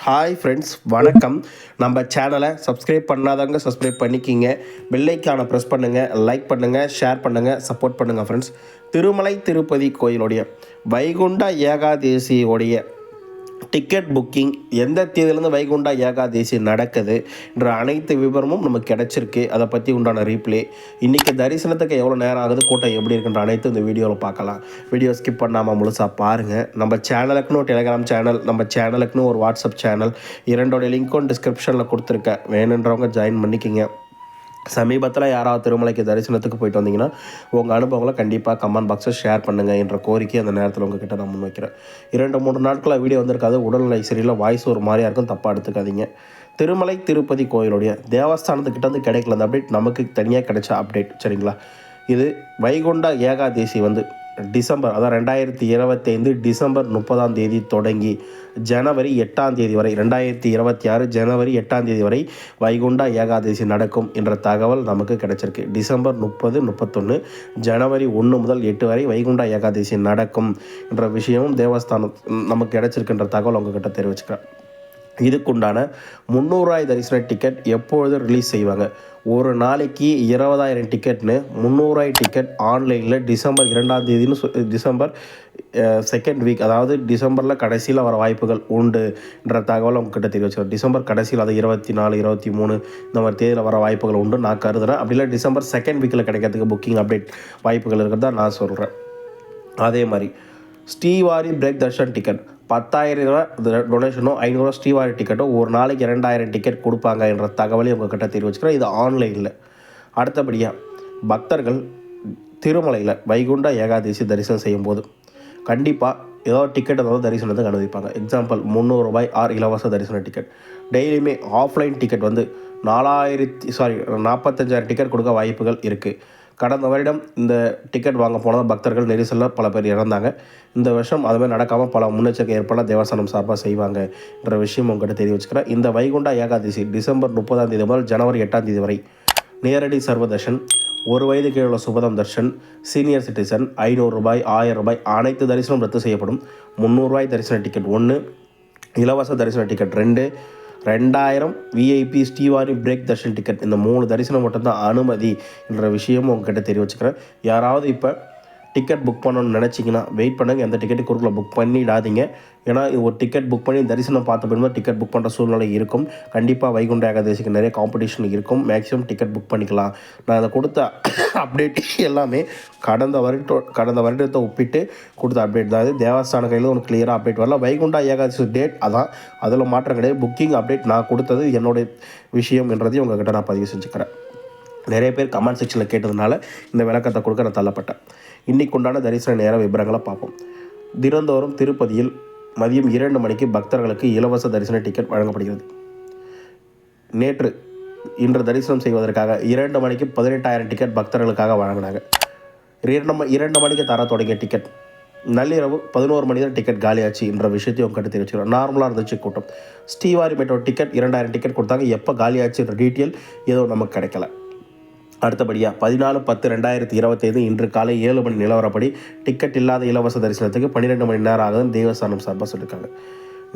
Hi friends, வணக்கம். நம்ம சேனலை சப்ஸ்கிரைப் பண்ணாதவங்க சப்ஸ்கிரைப் பண்ணிக்கிங்க. பெல்லைக்கான ப்ரெஸ் பண்ணுங்கள், லைக் பண்ணுங்கள், ஷேர் பண்ணுங்கள், சப்போர்ட் பண்ணுங்கள் ஃப்ரெண்ட்ஸ். திருமலை திருப்பதி கோயிலுடைய வைகுண்ட ஏகாதேசியோடைய டிக்கெட் புக்கிங் எந்த தேதியிலேருந்து வைகுண்டா ஏகாதேசி நடக்குது என்ற அனைத்து விவரமும் நமக்கு கிடச்சிருக்கு. அதை பற்றி உண்டான ரீப்ளே, இன்றைக்கி தரிசனத்துக்கு எவ்வளோ நேரம் ஆகுது, கூட்டம் எப்படி இருக்குன்ற அனைத்து இந்த வீடியோவில் பார்க்கலாம். வீடியோ ஸ்கிப் பண்ணாமல் முழுசாக பாருங்கள். நம்ம சேனலுக்குன்னு ஒரு டெலிகிராம் சேனல், நம்ம சேனலுக்குன்னு ஒரு வாட்ஸ்அப் சேனல், இரண்டோடைய லிங்க்கும் டிஸ்கிரிப்ஷனில் கொடுத்துருக்கேன். வேணுன்றவங்க ஜாயின் பண்ணிக்கிங்க. சமீபத்தில் யாராவது திருமலைக்கு தரிசனத்துக்கு போயிட்டு வந்தீங்கன்னா உங்கள் அனுபவங்களை கண்டிப்பாக கமெண்ட் பாக்ஸில் ஷேர் பண்ணுங்கள் என்ற கோரிக்கை அந்த நேரத்தில் உங்ககிட்ட நான் முன்வைக்கிறேன். 2-3 நாட்களாக வீடியோ வந்திருக்காது. உடல்நிலை சரியில்லை, வாய்ஸ் ஒரு மாதிரியாக இருக்கும், தப்பாக எடுத்துக்காதீங்க. திருமலை திருப்பதி கோயிலுடைய தேவஸ்தானத்துக்கிட்ட வந்து கிடைக்கல அந்த அப்டேட், நமக்கு தனியாக கிடைச்ச அப்டேட், சரிங்களா? இது வைகுண்ட ஏகாதேசி வந்து டிசம்பர், அதான் 2025 டிசம்பர் 30 தொடங்கி ஜனவரி 8 வரை, 2026 ஜனவரி 8 வரை வைகுண்டா ஏகாதேசி நடக்கும் என்ற தகவல் நமக்கு கிடைச்சிருக்கு. டிசம்பர் 30, 31, ஜனவரி 1 முதல் 8 வரை வைகுண்டா ஏகாதேசி நடக்கும் என்ற விஷயமும் தேவஸ்தானம் நமக்கு கிடைச்சிருக்குன்ற தகவல் உங்ககிட்ட தெரிவிச்சுக்கிறேன். இதுக்குண்டான 300,000 தரிசன டிக்கெட் எப்பொழுது ரிலீஸ் செய்வாங்க? ஒரு நாளைக்கு 20,000 டிக்கெட்னு 300,000 டிக்கெட் ஆன்லைனில் டிசம்பர் 2 டிசம்பர் செகண்ட் வீக், அதாவது டிசம்பரில் கடைசியில் வர வாய்ப்புகள் உண்டுன்ற தகவல் உங்ககிட்ட தெரிவிச்சுக்கிறேன். டிசம்பர் கடைசியில், அது 24, 23 இந்த மாதிரி தேதியில் வர வாய்ப்புகள் உண்டு நான் கருதுகிறேன். அப்படி இல்லை டிசம்பர் செகண்ட் வீக்கில் கிடைக்கிறதுக்கு புக்கிங் அப்டேட் வாய்ப்புகள் இருக்கிறதா நான் சொல்கிறேன். அதே மாதிரி ஸ்ரீவாரி பிரேக் தர்ஷன் டிக்கெட் 10,000 ரூபா டொனேஷனோ, 500 ரூபா ஸ்ரீவாரி டிக்கெட்டோ, ஒரு நாளைக்கு 2,000 டிக்கெட் கொடுப்பாங்க என்ற தகவலையும் உங்கள்கிட்ட தெரிவிச்சுக்கிறேன். இது ஆன்லைனில். அடுத்தபடியாக பக்தர்கள் திருமலையில் வைகுண்ட ஏகாதேசி தரிசனம் செய்யும்போது கண்டிப்பாக ஏதோ டிக்கெட் ஏதாவது தரிசனத்துக்கு அனுமதிப்பாங்க. எக்ஸாம்பிள் 300 ரூபாய் ஆர் இலவச தரிசன டிக்கெட். டெய்லியுமே ஆஃப்லைன் டிக்கெட் வந்து 45,000 டிக்கெட் கொடுக்க வாய்ப்புகள் இருக்குது. கடந்த வருடம் இந்த டிக்கெட் வாங்க போனது பக்தர்கள் நெரிசலில் பல பேர் இறந்தாங்க. இந்த வருஷம் அதுமாதிரி நடக்காமல் பல முன்னெச்சரிக்கை ஏற்பட தேவஸ்தானம் சார்பாக செய்வாங்க என்ற விஷயம் உங்கள்கிட்ட தெரிய வச்சுக்கிறேன். இந்த வைகுண்டா ஏகாதசி டிசம்பர் 30 முதல் ஜனவரி 8 வரை நேரடி சர்வ தர்ஷன், 1 வயது கீழே உள்ள சுபதம் தர்ஷன், சீனியர் சிட்டிசன் 500 ரூபாய், 1000 ரூபாய் அனைத்து தரிசனம் ரத்து செய்யப்படும். 300 ரூபாய் தரிசன டிக்கெட் 1, இலவச தரிசன ticket 2, 2,000 VIP Srivari break Darshan ticket, இந்த 3 தரிசனம் மட்டும்தான் அனுமதி என்ற விஷயமும் உங்ககிட்ட தெரிய வச்சுக்கிறேன். யாராவது இப்போ டிக்கெட் புக் பண்ணணும்னு நினச்சிங்கன்னா வெயிட் பண்ணுங்கள். எந்த டிக்கெட்டு குறுக்கில் புக் பண்ணிடாதீங்க. ஏன்னா இது ஒரு டிக்கெட் புக் பண்ணி தரிசனம் பார்த்த பிறகு டிக்கெட் புக் பண்ணுற சூழ்நிலை இருக்கும். கண்டிப்பாக வைகுண்ட ஏகாதசிக்கு நிறைய காம்படிஷன் இருக்கும். மேக்ஸிமம் டிக்கெட் புக் பண்ணிக்கலாம். நான் அதை கொடுத்த அப்டேட் எல்லாமே கடந்த வருடத்தை ஒப்பிட்டு கொடுத்த அப்டேட் தான். இது தேவஸ்தான கையில் ஒன்று கிளியராக அப்டேட் வரல. வைகுண்டா ஏகாதசி டேட் அதான், அதில் மாற்றம் கிடையாது. புக்கிங் அப்டேட் நான் கொடுத்தது என்னுடைய விஷயம் என்றதையும் உங்கள்கிட்ட நான் பதிவு செஞ்சுக்கிறேன். நிறைய பேர் கமெண்ட் செக்ஷனில் கேட்டதுனால இந்த விளக்கத்தை கொடுக்க நான் தள்ளப்பட்டேன். இன்றைக்கு உண்டான தரிசன நேர விவரங்களை பார்ப்போம். தினந்தோறும் திருப்பதியில் மதியம் 2 மணிக்கு பக்தர்களுக்கு இலவச தரிசன டிக்கெட் வழங்கப்படுகிறது. இன்று தரிசனம் செய்வதற்காக 2 மணிக்கு 18,000 டிக்கெட் பக்தர்களுக்காக வழங்கினாங்க. 2 மணிக்கு தர தொடங்கிய டிக்கெட் நள்ளிரவு 11 மணி தான் டிக்கெட் காலியாச்சு என்ற விஷயத்தையும் உங்கள்கிட்ட தெரிவிச்சுக்கிறோம். நார்மலாக இருந்துச்சு கூட்டம். ஸ்ரீவாரி மெட்ரோ டிக்கெட் 2,000 டிக்கெட் கொடுத்தாங்க. எப்போ காலியாச்சுன்ற டீட்டெயில் எதுவும் நமக்கு கிடைக்கல. அடுத்தபடியாக 14/10/2025 இன்று காலை 7 மணி நிலவரப்படி டிக்கெட் இல்லாத இலவச தரிசனத்துக்கு 12 மணி நேரம் ஆகுதுன்னு தேவஸ்தானம் சார்பாக சொல்லியிருக்காங்க.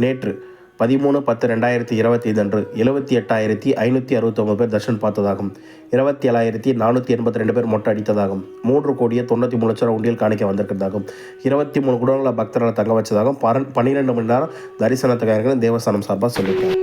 நேற்று 13/10/2025 அன்று 78,569 பேர் தர்ஷன் பார்த்ததாகும். 27,482 பேர் மொட்டை அடித்ததாகும். 3,93,00,000 உண்டியல் காணிக்க வந்திருக்கிறதாகும். 23 குடோன்களை பக்தர்களை தங்க வச்சதாகவும் 12 மணி நேரம் தரிசனத்துக்காக தேவஸ்தானம் சார்பாக சொல்லியிருக்காங்க.